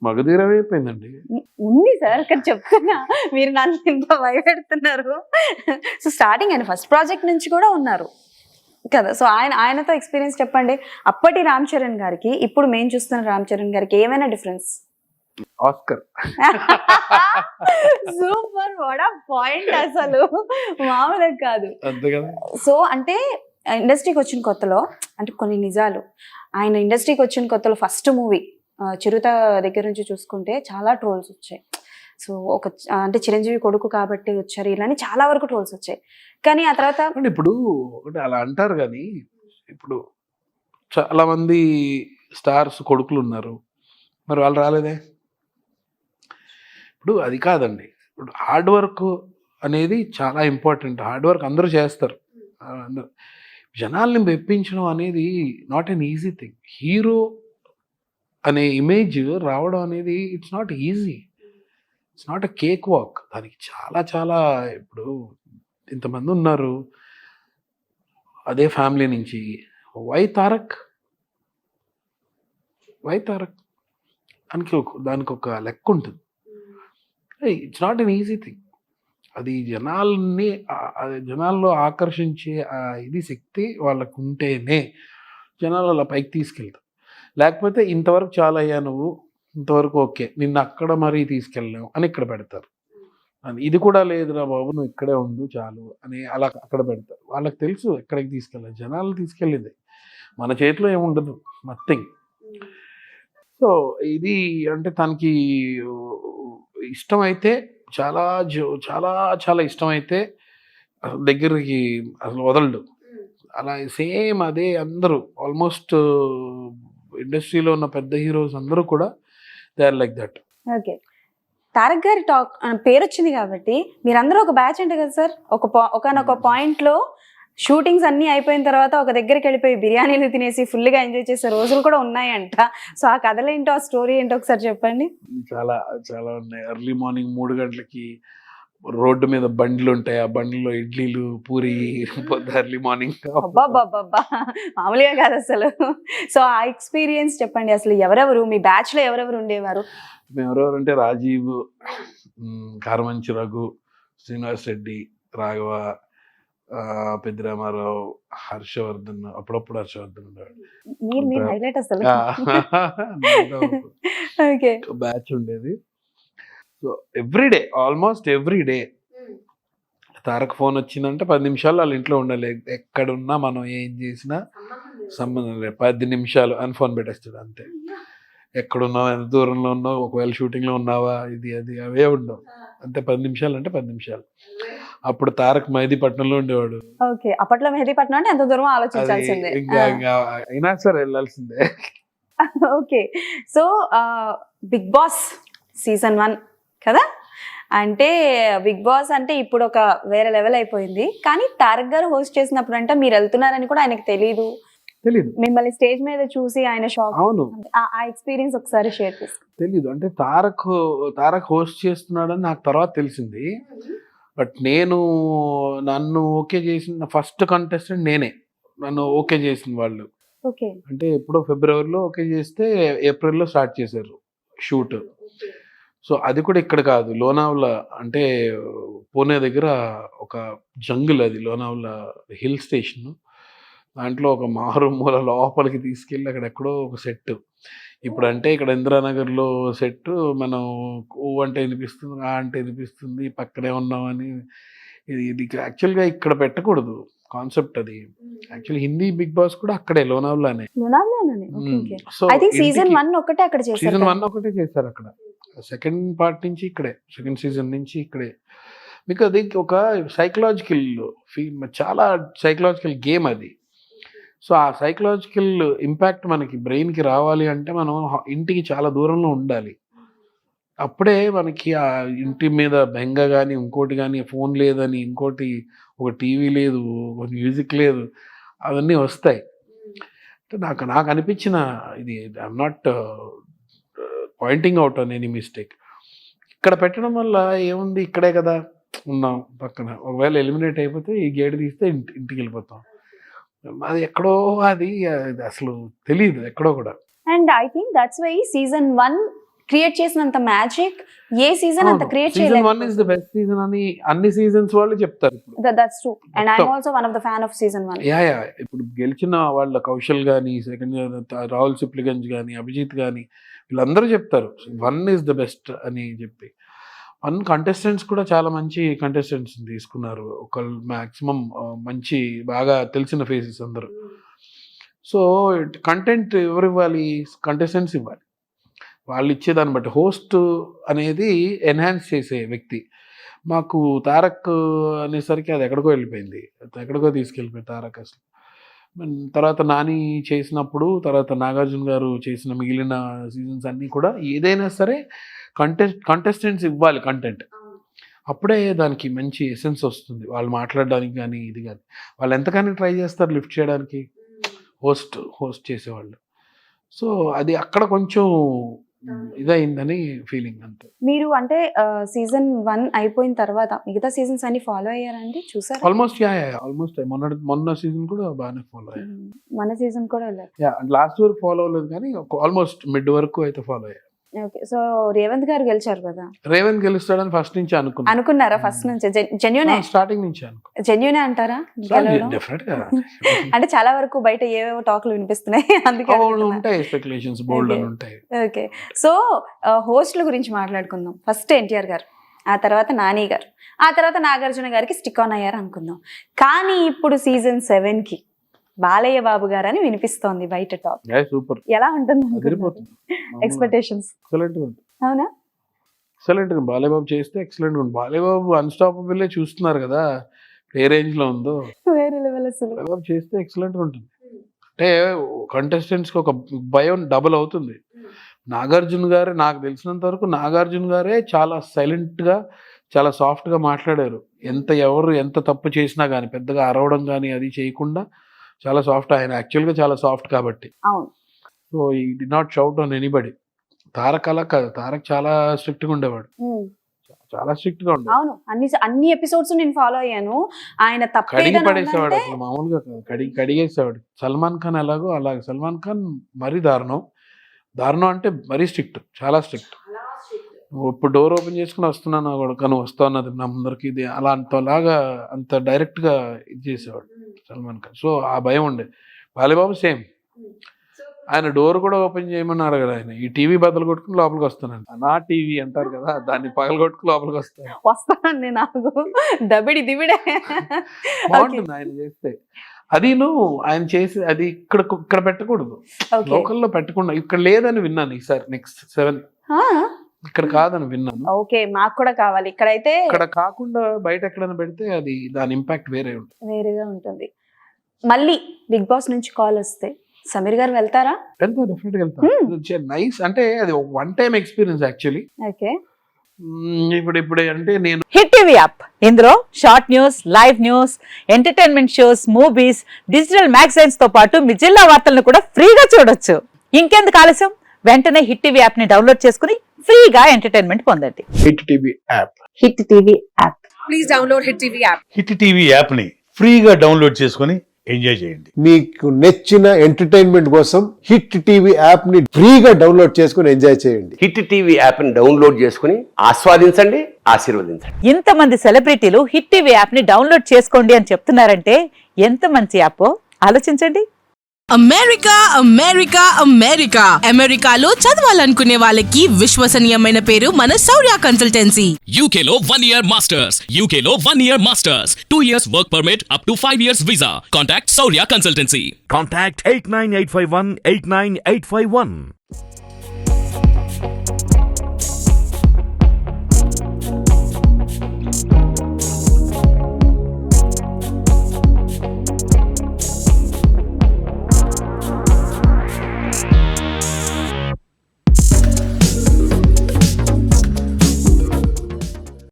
మగధీరం అయిపోయిందండి. ఉంది సార్, ఇక్కడ చెప్తున్నా, మీరు నన్ను ఇంత భయపెడుతున్నారు. సో స్టార్టింగ్ ఆయన ఫస్ట్ ప్రాజెక్ట్ నుంచి కూడా ఉన్నారు కదా, సో ఆయనతో ఎక్స్పీరియన్స్ చెప్పండి. అప్పటి రామ్ చరణ్ గారికి ఇప్పుడు మేము చూస్తున్న రామ్ చరణ్ గారికి ఏమైనా డిఫరెన్స్? ఆస్కర్. సూపర్, వాట్ ఆ పాయింట్, అసలు మామూలుగా కాదు. అంతే కదా. సో అంటే ఇండస్ట్రీకి వచ్చిన కొత్తలో, అంటే కొన్ని నిజాలు, ఆయన ఇండస్ట్రీకి వచ్చిన కొత్తలో ఫస్ట్ మూవీ చిరుత దగ్గర నుంచి చూసుకుంటే చాలా ట్రోల్స్ వచ్చాయి. సో అంటే చిరంజీవి కొడుకు కాబట్టి వచ్చారు ఇలా అని చాలా వరకు ట్రోల్స్ వచ్చాయి. కానీ ఆ తర్వాత ఇప్పుడు ఒకటి అలా అంటారు, కానీ ఇప్పుడు చాలా మంది స్టార్స్ కొడుకులు ఉన్నారు, మరి వాళ్ళు రాలేదే. ఇప్పుడు అది కాదండి, ఇప్పుడు హార్డ్ వర్క్ అనేది చాలా ఇంపార్టెంట్. హార్డ్ వర్క్ అందరూ చేస్తారు. జనాల్ని మెప్పించడం అనేది not an easy thing. Hero అనే ఇమేజ్ రావడం అనేది it's not easy. It's not a cake walk. దానికి చాలా చాలా, ఇప్పుడు ఇంతమంది ఉన్నారు అదే ఫ్యామిలీ నుంచి. వై తారక్ దానికి ఒక లెక్క ఉంటుంది. It's not an easy thing. అది జనాల్లో ఆకర్షించే ఇది శక్తి వాళ్ళకు ఉంటేనే జనాలు అలా పైకి తీసుకెళ్తారు. లేకపోతే ఇంతవరకు చాలా అయ్యా నువ్వు, ఇంతవరకు ఓకే, నిన్ను అక్కడ మరీ తీసుకెళ్ళావు అని ఇక్కడ పెడతారు. ఇది కూడా లేదురా బాబు నువ్వు ఇక్కడే ఉండు చాలు అని అలా అక్కడ పెడతారు. వాళ్ళకి తెలుసు ఎక్కడికి తీసుకెళ్ళాలి. జనాలు తీసుకెళ్ళింది మన చేతిలో ఏముండదు, నథింగ్. సో ఇది అంటే తనకి ఇష్టమైతే చాలా చాలా చాలా ఇష్టమైతే దగ్గరికి అసలు వదలడు. అలా సేమ్ అదే అందరూ ఆల్మోస్ట్ ఇండస్ట్రీలో ఉన్న పెద్ద హీరోస్ అందరూ కూడా they are like that. Okay, Tarak గారి టాక్ పేరు వచ్చింది కాబట్టి మీరందరూ ఒక బ్యాచ్ అంటే కదా సార్. ఒకనొక పాయింట్ లో షూటింగ్స్ అన్ని అయిపోయిన తర్వాత ఒక దగ్గరికి వెళ్ళిపోయి బిర్యానీలు తినేసి ఫుల్గా ఎంజాయ్ చేసే రోజులు కూడా ఉన్నాయంట. సో ఆ కథలేంటో, ఆ స్టోరీ ఏంటో ఒకసారి చెప్పండి. చాలా చాలా ఉన్నాయి. ఎర్లీ మార్నింగ్ 3 గంటలకి రోడ్డు మీద బండ్లు ఉంటాయి, ఆ బండ్లో ఇడ్లీలు పూరి ఎర్లీ మార్నింగ్. అబ్బాబ్బాబ్బా, మామూలుగా కాదు అసలు. సో ఆ ఎక్స్పీరియన్స్ చెప్పండి. అసలు ఎవరెవరు మీ బ్యాచ్ లో ఎవరెవరు ఉండేవారు? ఎవరెవరు అంటే రాజీవ్, కారమంచి రఘు, శ్రీనివాస్ రెడ్డి, రాఘవ, పెద్దిరామారావు, హర్షవర్ధన్, అప్పుడప్పుడు హర్షవర్ధన్ మీరు హైలైట్ అసలు. బ్యాచ్ ఉండేది. So everyday, almost everyday Tarak phone వచ్చిందంటే 10 నిమిషాలు వాళ్ళ ఇంట్లో ఉండాలి. ఎక్కడున్నా మనం ఏం చేసినా సంబంధం లేదు, 10 నిమిషాలు అని ఫోన్ పెట్టేస్తాడు అంతే. ఎక్కడున్నావు, ఎంత దూరంలో ఉన్నావు, ఒకవేళ షూటింగ్లో ఉన్నావా, ఇది అది అవే ఉండవు అంతే. 10 నిమిషాలు అంటే 10 నిమిషాలు. అప్పుడు తారక్ మెహదీపట్నంలో ఉండేవాడు. ఓకే, అప్పట్లో మెహదీపట్నం అంటే ఎంత దూరం ఆలోచించాల్సిందే, అయినా సరే వెళ్ళాల్సిందే. Okay, so Bigg Boss season 1 కదా, అంటే బిగ్ బాస్ అంటే ఇప్పుడు ఒక వేరే లెవెల్ అయిపోయింది. కానీ తారక్ గారు హోస్ట్ చేసినప్పుడు అంటే మీరు వెళ్తున్నారని కూడా ఆయనకు తెలీదు. మిమ్మల్ని స్టేజ్ మీద చూసి ఆయన షాక్. అవును, ఆ ఎక్స్పీరియన్స్ ఒకసారి షేర్ చేసుకో. తెలీదు అంటే తారక్ హోస్ట్ చేస్తున్నాడని నాకు తర్వాత తెలిసింది. బట్ నన్ను ఓకే చేసిన ఫస్ట్ కంటెస్టెంట్ నేనే. నన్ను ఓకే చేసిన వాళ్ళు అంటే ఎప్పుడో ఫిబ్రవరిలో ఓకే చేస్తే ఏప్రిల్లో స్టార్ట్ చేశారు షూట్. సో అది కూడా ఇక్కడ కాదు, లోనావ్లా అంటే పూణే దగ్గర ఒక జంగిల్, అది లోనావ్లా హిల్ స్టేషన్. దాంట్లో ఒక మారుమూల లోపలికి తీసుకెళ్ళి అక్కడెక్కడో ఒక సెట్. ఇప్పుడు అంటే ఇక్కడ ఇందిరానగర్లో సెట్, మనం ఓ అంటే వినిపిస్తుంది, ఆ అంటే వినిపిస్తుంది, పక్కనే ఉన్నామని. ఇది యాక్చువల్గా ఇక్కడ పెట్టకూడదు కాన్సెప్ట్. అది యాక్చువల్లీ హిందీ బిగ్ బాస్ కూడా అక్కడే లోనావ్లానే. సో సీజన్ 1 ఒకటే అక్కడ చేశారు. సీజన్ 1 ఒకటే చేశారు అక్కడ. సెకండ్ పార్ట్ నుంచి ఇక్కడే, సెకండ్ సీజన్ నుంచి ఇక్కడే. మీకు అది ఒక సైకలాజికల్ చాలా సైకలాజికల్ గేమ్ అది. సో ఆ సైకలాజికల్ ఇంపాక్ట్ మనకి బ్రెయిన్కి రావాలి అంటే మనం ఇంటికి చాలా దూరంలో ఉండాలి. అప్పుడే మనకి ఆ ఇంటి మీద బెంగ కానీ, ఇంకోటి కానీ, ఫోన్ లేదని, ఇంకోటి ఒక టీవీ లేదు, ఒక మ్యూజిక్ లేదు, అవన్నీ వస్తాయి. నాకు అనిపించిన ఇది, I'm not pointing out on any mistake. ఇక్కడ పెట్టడం వల్ల ఏముంది, ఇక్కడే కదా ఉన్నాం పక్కన. ఒకవేళ ఎలిమినేట్ అయిపోతే ఈ గేట్ తీస్తే ఇంటికి వెళ్ళిపోతాం. అది ఎక్కడో, అది అసలు తెలియదు ఎక్కడో కూడా. And I think that's why season 1 create చేసినంత మ్యాజిక్ ఏ సీజన్ అంత create season 1 is the best season అని అన్ని సీజన్స్ వాళ్ళు చెప్తారు ఇప్పుడు. That's true and I'm also one of the fan of season 1. Yeah ఇప్పుడు గెలిచిన వాళ్ళ కౌశల్ గానీ, సెకండ్ రాహుల్ సిప్లిగంజ్ గానీ, అభిజిత్ గానీ వీళ్ళందరూ చెప్తారు 1 ఇస్ ద బెస్ట్ అని చెప్పి. 1 కంటెస్టెంట్స్ కూడా చాలా మంచి కంటెస్టెంట్స్ తీసుకున్నారు. ఒకళ్ళు మాక్సిమం మంచి బాగా తెలిసిన ఫేసెస్ అందరూ. సో కంటెంట్ ఎవరు ఇవ్వాలి? కంటెస్టెంట్స్ ఇవ్వాలి. వాళ్ళు ఇచ్చేదాన్ని బట్టి హోస్ట్ అనేది ఎన్హాన్స్ చేసే వ్యక్తి. మాకు తారక్ అనేసరికి అది ఎక్కడికో వెళ్ళిపోయింది, ఎక్కడికో తీసుకెళ్ళిపోయింది తారక్ అసలు. తర్వాత నాని చేసినప్పుడు, తర్వాత నాగార్జున గారు చేసిన మిగిలిన సీజన్స్ అన్నీ కూడా ఏదైనా సరే కంటెస్టెంట్స్ ఇవ్వాలి కంటెంట్. అప్పుడే దానికి మంచి ఎసెన్స్ వస్తుంది, వాళ్ళు మాట్లాడడానికి కానీ ఇది కానీ. వాళ్ళు ఎంతకని ట్రై చేస్తారు లిఫ్ట్ చేయడానికి హోస్ట్ చేసేవాళ్ళు. సో అది అక్కడ కొంచెం ఇదైందని ఫీలింగ్ అంతే. మీరు అంటే సీజన్ 1 అయిపోయిన తర్వాత మిగతా సీజన్స్ అన్ని ఫాలో అయ్యారండి? చూసారా? ఆల్మోస్ట్ మొన్న సీజన్ కూడా బాగానే ఫాలో అయ్యారు. మన సీజన్ కూడా వెళ్ళారు. లాస్ట్ వరకు ఫాలో అవ్వలేదు కానీ ఆల్మోస్ట్ మిడ్ వరకు అయితే ఫాలో అయ్యారు. ఓకే, సో రేవంత్ గారు గెలిచారు కదా? రేవంత్ గెలుస్తాడని ఫస్ట్ నుంచి అనుకున్నారా? ఫస్ట్ నుంచి జెన్యూనే? స్టార్టింగ్ నుంచి జెన్యూనే అంటారా? డెఫినెట్ గా అంటే చాలా వరకు బయట ఏవేవో టాక్లు వినిపిస్తున్నాయి, అందుకే ఉంటాయి, స్పెక్యులేషన్స్ బోల్డ్ అని ఉంటాయి. ఓకే, సో హోస్ట్ల గురించి మాట్లాడుకుందాం. ఫస్ట్ ఎన్టీఆర్ గారు, ఆ తర్వాత నాని గారు, ఆ తర్వాత నాగార్జున గారికి స్టిక్ ఆన్ అయ్యారు అనుకుందాం. కానీ ఇప్పుడు సీజన్ 7కి బాలయ్య బాబు గారు అని వినిపిస్తోంది బయట టాక్. సూపర్. ఎలా ఉంటుంది ఎక్స్పెక్టేషన్స్? అవునా? ఎక్సలెంట్ గా బాలయ్య బాబు చేస్తే ఎక్సలెంట్ గా ఉంది. బాలయ్య బాబు అన్స్టాపబుల్ చూస్తున్నారు కదా ఏ రేంజ్ లో ఉందో. వేరే లెవెల్ అసలు. బాలయ్య బాబు చేస్తే ఎక్సలెంట్ గా ఉంటుంది. అంటే కంటెస్టెంట్స్ కి ఒక భయం డబుల్ అవుతుంది. నాగార్జున గారే, నాకు తెలిసినంత వరకు నాగార్జున గారే చాలా సైలెంట్ గా, చాలా సాఫ్ట్ గా మాట్లాడారు. ఎవరు ఎంత తప్పు చేసినా కానీ పెద్దగా అరవడం కానీ అది చేయకుండా చాలా సాఫ్ట్. ఆయన యాక్చువల్గా చాలా సాఫ్ట్ కాబట్టి. సో ఈ did not shout on anybody. Tarak అలా కాదు, తారక్ చాలా స్ట్రిక్ట్ గా ఉండేవాడు, చాలా స్ట్రిక్ట్ గా ఉండేవాడు. అవును, అన్ని ఎపిసోడ్స్ నేను ఫాలో అయ్యాను. ఆయన కడిగి పడేసేవాడు అసలు, మామూలుగా కడిగేసేవాడు. సల్మాన్ ఖాన్ ఎలాగో అలాగే సల్మాన్ ఖాన్ మరీ దారుణం అంటే మరీ స్ట్రిక్ట్, చాలా స్ట్రిక్ట్. ఇప్పుడు డోర్ ఓపెన్ చేసుకుని వస్తున్నాను కానీ వస్తా అన్నది నా ముందరికి, ఇది అలా అంతలాగా అంత డైరెక్ట్ గా ఇది చేసేవాడు సల్మాన్ ఖాన్. సో ఆ భయం ఉండే. బాలయ్యబాబు సేమ్, ఆయన డోర్ కూడా ఓపెన్ చేయమని అడగడు. ఆయన ఈ టీవీ బద్దలు కొట్టుకుని లోపలికి వస్తానండి, నా టీవీ అంటారు కదా, దాన్ని పగల కొట్టుకుని లోపలికి వస్తానండి. నాకు దబిడి దివిడే బాగుంటుంది ఆయన చేస్తే. అది ఆయన చేసి అది ఇక్కడ పెట్టకూడదు, లోకల్లో పెట్టకుండా. ఇక్కడ లేదని విన్నాను ఈసారి నెక్స్ట్ 7 ఇక్కడ కాదని విన్నాను. ఓకే, మాకు కూడా కావాలి. ఇక్కడైతే ఇక్కడ కాకుండా బయట ఎక్కడైనా పెడితే అది దాని ఇంపాక్ట్ వేరేగా ఉంటుంది. మళ్ళీ బిగ్ బాస్ నుంచి కాల్ వస్తే సమీర్ గారు వెళ్తారా? డెఫినెట్ గా వెళ్తాను. నైస్, అంటే అది one time experience actually. Okay, ఇప్పుడు అంటే నేను హిట్ టీవీ యాప్, ఇందులో short news, live news, entertainment shows, movies, digital magazines తో పాటు మీ జిల్లా వార్తలను కూడా ఫ్రీగా చూడొచ్చు. ఇంకెందుకు ఆలస్యం, వెంటనే హిట్ టీవీ యాప్ ని డౌన్లోడ్ చేసుకుని ఫ్రీగా ఎంటర్టైన్మెంట్ పొందండి. Hit TV app. Hit TV app. Please download hit TV app. Hit TV app ని ఫ్రీగా డౌన్లోడ్ చేసుకుని ఎంజాయ్ చేయండి. మీకు నచ్చిన ఎంటర్టైన్మెంట్ కోసం హిట్ టీవీ యాప్ ని ఫ్రీగా డౌన్లోడ్ చేసుకుని ఎంజాయ్ చేయండి. హిట్ టీవీ యాప్ ని డౌన్లోడ్ చేసుకుని ఆస్వాదించండి, ఆశీర్వదించండి. ఇంతమంది సెలబ్రిటీలు హిట్ టీవీ యాప్ ని డౌన్లోడ్ చేసుకోండి అని చెప్తున్నారంటే ఎంత మంచి యాప్ ఆలోచించండి. అమెరికా అమెరికా అమెరికా అమెరికాలో చదవాలనుకునే వాళ్ళకి విశ్వసనీయమైన పేరు మన శౌర్య కన్సల్టెన్సీ. UK లో 1 year masters. UK లో 1 year masters. 2 years work permit up to 5 years visa. Contact Saurya Consultancy. Contact 89851 89851.